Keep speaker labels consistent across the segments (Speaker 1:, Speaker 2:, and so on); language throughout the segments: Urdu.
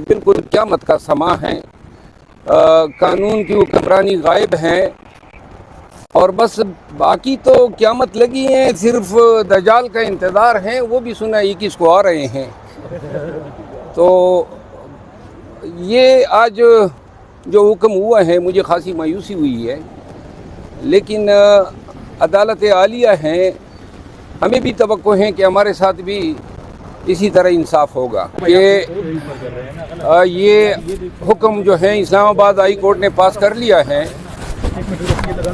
Speaker 1: بالکل قیامت کا سما ہے، قانون کی حکمرانی غائب ہے، اور بس باقی تو قیامت لگی ہے، صرف دجال کا انتظار ہے، وہ بھی سنا 21 کو آ رہے ہیں۔ تو یہ آج جو حکم ہوا ہے مجھے خاصی مایوسی ہوئی ہے، لیکن عدالت عالیہ ہیں، ہمیں بھی توقع ہے کہ ہمارے ساتھ بھی اسی طرح انصاف ہوگا کہ یہ حکم جو ہے اسلام آباد ہائی کورٹ نے پاس کر لیا ہے۔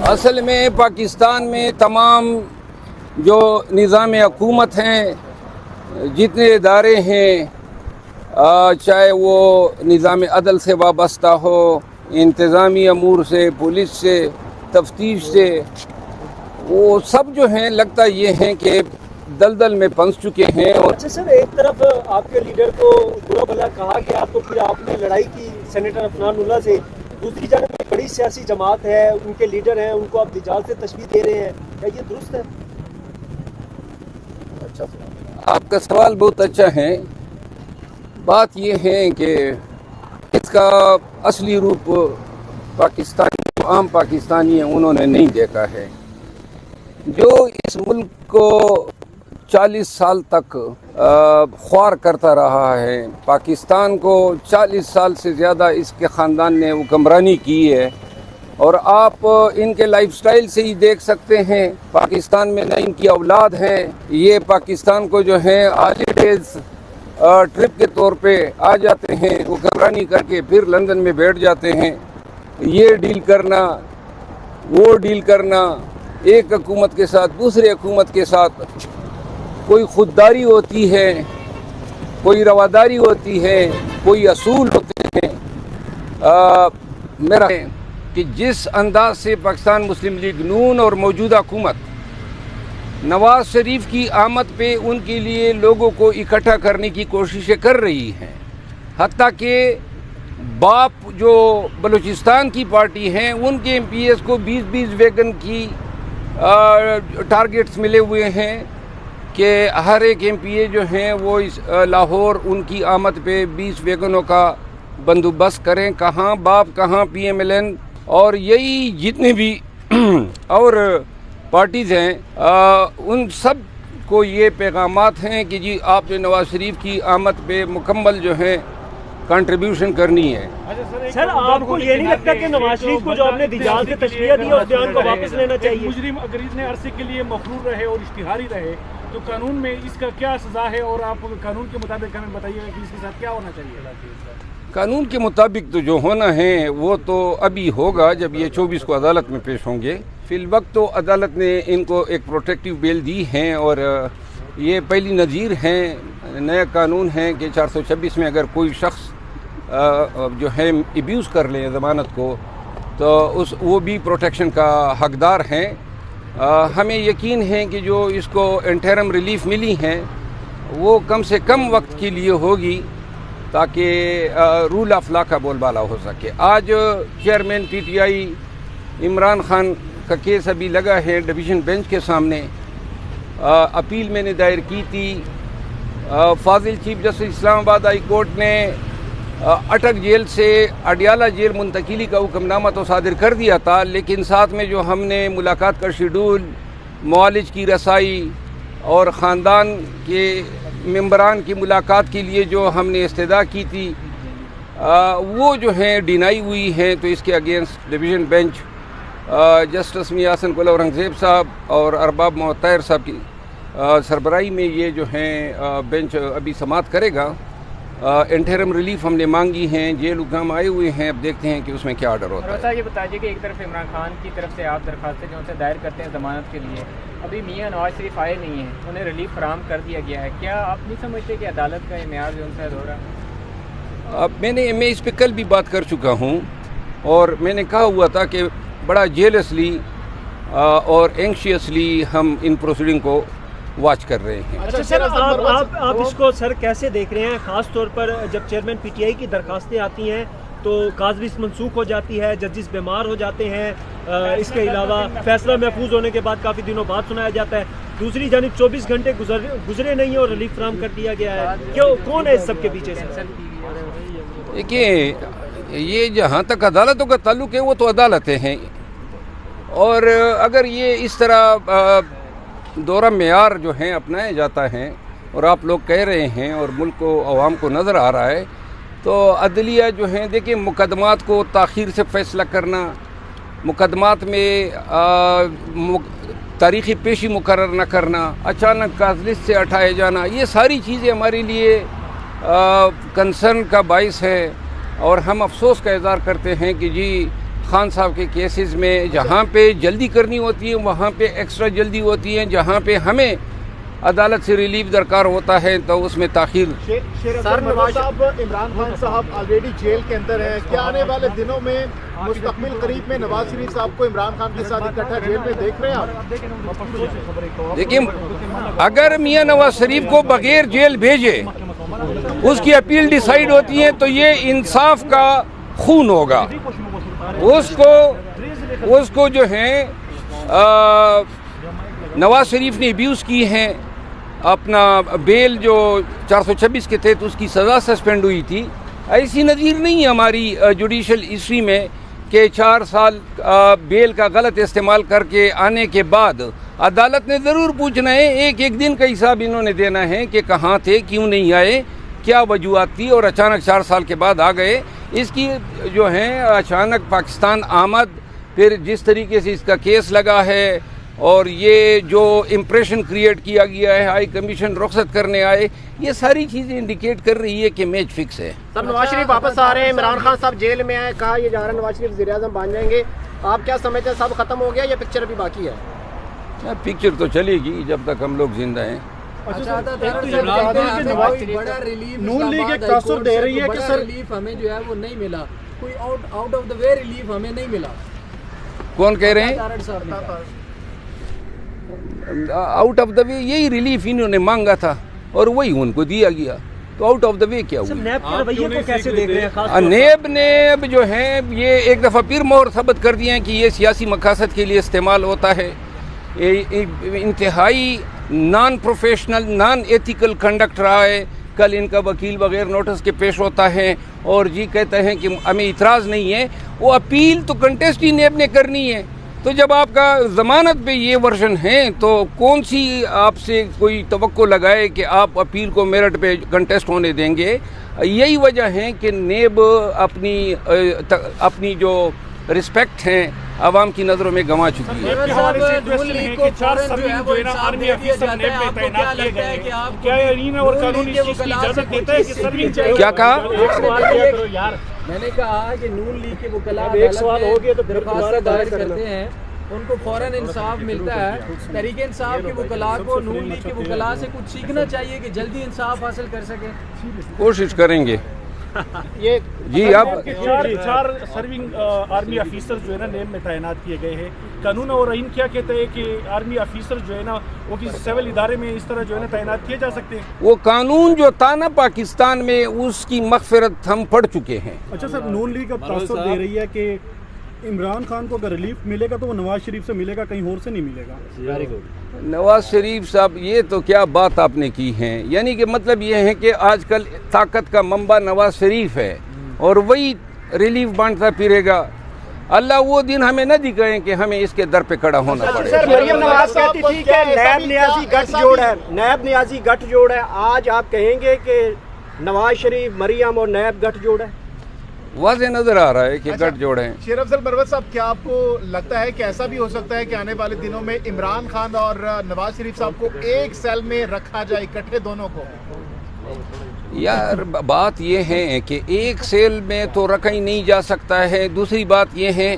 Speaker 1: اصل میں پاکستان میں تمام جو نظام حکومت ہیں، جتنے ادارے ہیں، چاہے وہ نظام عدل سے وابستہ ہو، انتظامی امور سے، پولیس سے، تفتیش سے، وہ سب جو ہیں لگتا یہ ہیں کہ دلدل میں پھنس چکے ہیں۔ اور
Speaker 2: اچھا سر، ایک طرف آپ کے لیڈر کو برا بھلا کہا گیا تو پھر آپ نے لڑائی کی سینیٹر عفنان اللہ سے، دوسری جانب ایک بڑی سیاسی جماعت ہے، ان کے لیڈر ہیں، ان کو آپ دجال سے تشبیہ دے رہے ہیں، کیا یہ درست ہے؟
Speaker 1: آپ کا سوال بہت اچھا ہے۔ بات یہ ہے کہ اس کا اصلی روپ پاکستانی، عام پاکستانی ہیں، انہوں نے نہیں دیکھا ہے۔ جو اس ملک کو 40 سال تک خوار کرتا رہا ہے، پاکستان کو 40 سال سے زیادہ اس کے خاندان نے حکمرانی کی ہے، اور آپ ان کے لائف سٹائل سے ہی دیکھ سکتے ہیں، پاکستان میں نہ ان کی اولاد ہے، یہ پاکستان کو جو ہے ہالیڈیز ٹرپ کے طور پہ آ جاتے ہیں، حکمرانی کر کے پھر لندن میں بیٹھ جاتے ہیں، یہ ڈیل کرنا، وہ ڈیل کرنا، ایک حکومت کے ساتھ دوسرے حکومت کے ساتھ کوئی خودداری ہوتی ہے، کوئی رواداری ہوتی ہے، کوئی اصول ہوتے ہیں۔ میرا ہے کہ جس انداز سے پاکستان مسلم لیگ نون اور موجودہ حکومت نواز شریف کی آمد پہ ان کے لیے لوگوں کو اکٹھا کرنے کی کوششیں کر رہی ہیں، حتیٰ کہ باپ جو بلوچستان کی پارٹی ہیں ان کے ایم پی ایس کو 20 ویگن کی ٹارگٹس ملے ہوئے ہیں کہ ہر ایک ایم پی اے جو ہیں وہ لاہور ان کی آمد پہ 20 ویگنوں کا بندوبست کریں۔ کہاں باپ، کہاں پی ایم ایل این، اور یہی جتنے بھی اور پارٹیز ہیں، ان سب کو یہ پیغامات ہیں کہ جی آپ نے نواز شریف کی آمد پہ مکمل جو ہے کنٹریبیوشن کرنی ہے۔
Speaker 2: سر آپ کو یہ نہیں لگتا کہ نواز شریف کو جو آپ نے دجال سے تشبیہ دی اور بیان کو واپس لینا چاہیے؟
Speaker 3: مجرم اگر اتنے عرصے کے لیے مفرور رہے اور اشتہاری رہے تو قانون میں اس کا کیا سزا ہے، اور آپ قانون کے مطابق ہمیں بتائیے گا کہ اس کے ساتھ کیا ہونا چاہیے؟
Speaker 1: قانون کے مطابق تو جو ہونا ہے وہ تو ابھی ہوگا جب یہ 24 کو عدالت میں پیش ہوں گے۔ فی الوقت تو عدالت نے ان کو ایک پروٹیکٹیو بیل دی ہے، اور یہ پہلی نظیر ہیں، نیا قانون ہے کہ 426 میں اگر کوئی شخص جو ہے ابیوز کر لے ضمانت کو تو وہ بھی پروٹیکشن کا حقدار ہیں۔ ہمیں یقین ہے کہ جو اس کو انٹرم ریلیف ملی ہیں وہ کم سے کم وقت کے لیے ہوگی تاکہ رول آف لا کا بول بالا ہو سکے۔ آج chairman P T I Imran Khan کا کیس ابھی لگا ہے ڈویژن بینچ کے سامنے، اپیل میں نے دائر کی تھی۔ فاضل چیف جسٹس اسلام آباد ہائی کورٹ نے اٹک جیل سے اڈیالہ جیل منتقلی کا حکم نامہ تو صادر کر دیا تھا، لیکن ساتھ میں جو ہم نے ملاقات کا شیڈول، معالج کی رسائی اور خاندان کے ممبران کی ملاقات کے لیے جو ہم نے استدعا کی تھی وہ جو ہیں ڈینائی ہوئی ہیں۔ تو اس کے اگینسٹ ڈویژن بینچ جسٹس میاں حسن قلی اورنگزیب صاحب اور ارباب محمد طاہر صاحب کی سربراہی میں یہ جو ہیں بینچ ابھی سماعت کرے گا۔ انٹرم ریلیف ہم نے مانگی ہیں، جیل حکام آئے ہوئے ہیں، اب دیکھتے ہیں کہ اس میں کیا آرڈر ہوتا ہے۔
Speaker 4: یہ بتائیے کہ ایک طرف عمران خان کی طرف سے آپ درخواستیں جو ان سے دائر کرتے ہیں ضمانت کے لیے، ابھی میاں نواز شریف آئے نہیں ہیں، انہیں ریلیف فراہم کر دیا گیا ہے، کیا آپ نہیں سمجھتے کہ عدالت کا یہ معیار جو ان سے ہو رہا ہے؟
Speaker 1: میں اس پہ کل بھی بات کر چکا ہوں، اور میں نے کہا ہوا تھا کہ بڑا جیلسلی اور اینکشیسلی ہم ان پروسیڈنگ کو واچ کر رہے ہیں۔
Speaker 2: اچھا سر، آپ اس کو سر کیسے دیکھ رہے ہیں، خاص طور پر جب چیئرمین پی ٹی آئی کی درخواستیں آتی ہیں تو کاز لسٹ منسوخ ہو جاتی ہے, ججز بیمار ہو جاتے ہیں, اس کے علاوہ فیصلہ محفوظ ہونے کے بعد کافی دنوں بعد سنایا جاتا ہے. دوسری جانب 24 گھنٹے گزرے نہیں ہیں اور ریلیف فراہم کر دیا گیا ہے. کیوں, کون ہے اس سب کے پیچھے سے؟
Speaker 1: دیکھیے, یہ جہاں تک عدالتوں کا تعلق ہے وہ تو عدالتیں ہیں, اور اگر یہ اس طرح دورہ معیار جو ہیں اپنایا جاتا ہے اور آپ لوگ کہہ رہے ہیں اور ملک کو عوام کو نظر آ رہا ہے, تو عدلیہ جو ہیں, دیکھیں مقدمات کو تاخیر سے فیصلہ کرنا, مقدمات میں تاریخی پیشی مقرر نہ کرنا, اچانک کاز لسٹ سے ہٹائے جانا, یہ ساری چیزیں ہمارے لیے کنسرن کا باعث ہے. اور ہم افسوس کا اظہار کرتے ہیں کہ جی خان صاحب کے کیسز میں جہاں پہ جلدی کرنی ہوتی ہے وہاں پہ ایکسٹرا جلدی ہوتی ہے, جہاں پہ ہمیں عدالت سے ریلیف درکار ہوتا ہے تو اس میں تاخیر.
Speaker 5: سر نواز صاحب, عمران خان صاحب آلریڈی جیل کے اندر ہیں, کیا آنے والے دنوں میں مستقبل قریب میں نواز شریف صاحب کو عمران خان کے ساتھ اکٹھا جیل میں دیکھ رہے ہیں آپ؟
Speaker 1: دیکھیں, اگر میاں نواز شریف کو بغیر جیل بھیجے اس کی اپیل ڈیسائیڈ ہوتی ہے تو یہ انصاف کا خون ہوگا. اس کو جو ہیں نواز شریف نے ابیوز کی ہیں, اپنا بیل جو 426 کے تحت اس کی سزا سسپینڈ ہوئی تھی, ایسی نظیر نہیں ہے ہماری جوڈیشل ہسٹری میں کہ 4 سال بیل کا غلط استعمال کر کے آنے کے بعد عدالت نے ضرور پوچھنا ہے, ایک دن کا حساب انہوں نے دینا ہے کہ کہاں تھے, کیوں نہیں آئے, کیا وجوہات تھی, اور اچانک 4 سال کے بعد آ گئے. اس کی جو ہیں اچانک پاکستان آمد, پھر جس طریقے سے اس کا کیس لگا ہے اور یہ جو امپریشن کریٹ کیا گیا ہے, ہائی کمیشن رخصت کرنے آئے, یہ ساری چیزیں انڈیکیٹ کر رہی ہے کہ میچ فکس ہے.
Speaker 5: سر نواز شریف واپس آ رہے ہیں, عمران خان صاحب جیل میں آئے, کہا یہ جا رہا ہے نواز شریف وزیر اعظم بن جائیں گے, آپ کیا سمجھتے ہیں سب ختم ہو گیا یا پکچر ابھی باقی ہے؟
Speaker 1: پکچر تو چلے گی جب تک ہم لوگ زندہ ہیں.
Speaker 5: نون لیگ ایک تاثر دے رہی ہے کہ سر
Speaker 6: ریلیف ہمیں جو ہے وہ نہیں ملا, کوئی out of the way relief ہمیں نہیں ملا.
Speaker 1: کون کہہ رہے ہیں آؤٹ آف دا وے؟ یہی ریلیف انہوں نے مانگا تھا اور وہی ان کو دیا گیا, تو آؤٹ آف دا وے کیا ہوا؟
Speaker 2: نیب کے رویے کو کیسے دیکھ رہے ہیں؟
Speaker 1: نیب نے اب جو ہے یہ ایک دفعہ پھر مہر ثبت کر دیا ہے کہ یہ سیاسی مقاصد کے لیے استعمال ہوتا ہے. انتہائی non professional, naan ethical conduct رہا ہے. کل ان کا وکیل بغیر نوٹس کے پیش ہوتا ہے اور جی کہتے ہیں کہ ہمیں اعتراض نہیں ہے. وہ اپیل تو کنٹیسٹ ہی نیب نے کرنی ہے, تو جب آپ کا ضمانت پہ یہ ورژن ہے تو کون سی آپ سے کوئی توقع لگائے کہ آپ اپیل کو میرٹ پہ کنٹیسٹ ہونے دیں گے. یہی وجہ ہے کہ نیب اپنی جو رسپیکٹ ہیں عوام کی نظروں میں گنوا چکی ہے. کیا کہا؟
Speaker 6: میں نے کہا کہ نون لیگ کے وکلاء درخواست دائر کرتے ہیں, ان کو فوراً انصاف ملتا ہے. تحریک انصاف کے وکلاء کو نون لیگ کے وکلاء سے کچھ سیکھنا چاہیے کہ جلدی انصاف حاصل کر سکیں.
Speaker 1: کوشش کریں گے.
Speaker 3: یہ
Speaker 1: جی آپ
Speaker 3: 4 سرونگ آرمی آفیسر جو ہے نا نیب میں تعینات کیے گئے ہیں, قانون اور آئین کیا کہتے ہیں کہ آرمی آفیسر جو ہے نا وہ کسی سول ادارے میں اس طرح جو ہے نا تعینات کیے جا سکتے ہیں؟
Speaker 1: وہ قانون جو تھا نا پاکستان میں, اس کی مغفرت ہم پڑھ چکے ہیں.
Speaker 7: اچھا سر, نون لیگ اب تاثر دے رہی ہے کہ عمران خان کو اگر ریلیف ملے گا تو وہ نواز شریف سے ملے گا, کہیں اور سے نہیں ملے گا. Very good.
Speaker 1: نواز شریف صاحب, یہ تو کیا بات آپ نے کی ہے, یعنی کہ مطلب یہ ہے کہ آج کل طاقت کا منبع نواز شریف ہے اور وہی ریلیف بانٹتا پھرے گا. اللہ وہ دن ہمیں نہ دکھائیں کہ ہمیں اس کے در پہ کھڑا ہونا پڑے.
Speaker 2: سر مریم نواز کہتی تھی کہ نیب نیازی گٹھ جوڑ ہے, نیب نیازی گٹھ جوڑ ہے, آج آپ کہیں گے کہ نواز شریف, مریم اور نیب گٹھ جوڑ ہے؟
Speaker 1: واضح نظر آ رہا ہے کہ گٹھ جوڑ ہیں.
Speaker 5: شیر افضل مروت صاحب, کیا آپ کو لگتا ہے کہ ایسا بھی ہو سکتا ہے کہ آنے والے دنوں میں عمران خان اور نواز شریف صاحب کو ایک سیل میں رکھا جائے اکٹھے دونوں کو؟
Speaker 1: یار بات یہ ہے کہ ایک سیل میں تو رکھا ہی نہیں جا سکتا ہے. دوسری بات یہ ہے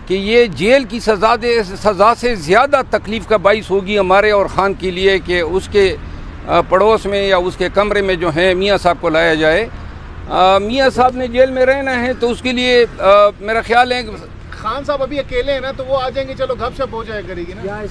Speaker 1: کہ یہ جیل کی سزا سے زیادہ تکلیف کا باعث ہوگی ہمارے اور خان کے لیے کہ اس کے پڑوس میں یا اس کے کمرے میں جو ہے میاں صاحب کو لایا جائے. میاں صاحب نے جیل میں رہنا ہے تو اس کے لیے میرا خیال ہے کہ
Speaker 5: خان صاحب ابھی اکیلے ہیں نا, تو وہ آ جائیں گے, چلو گپ شپ ہو جائے کرے گی نا.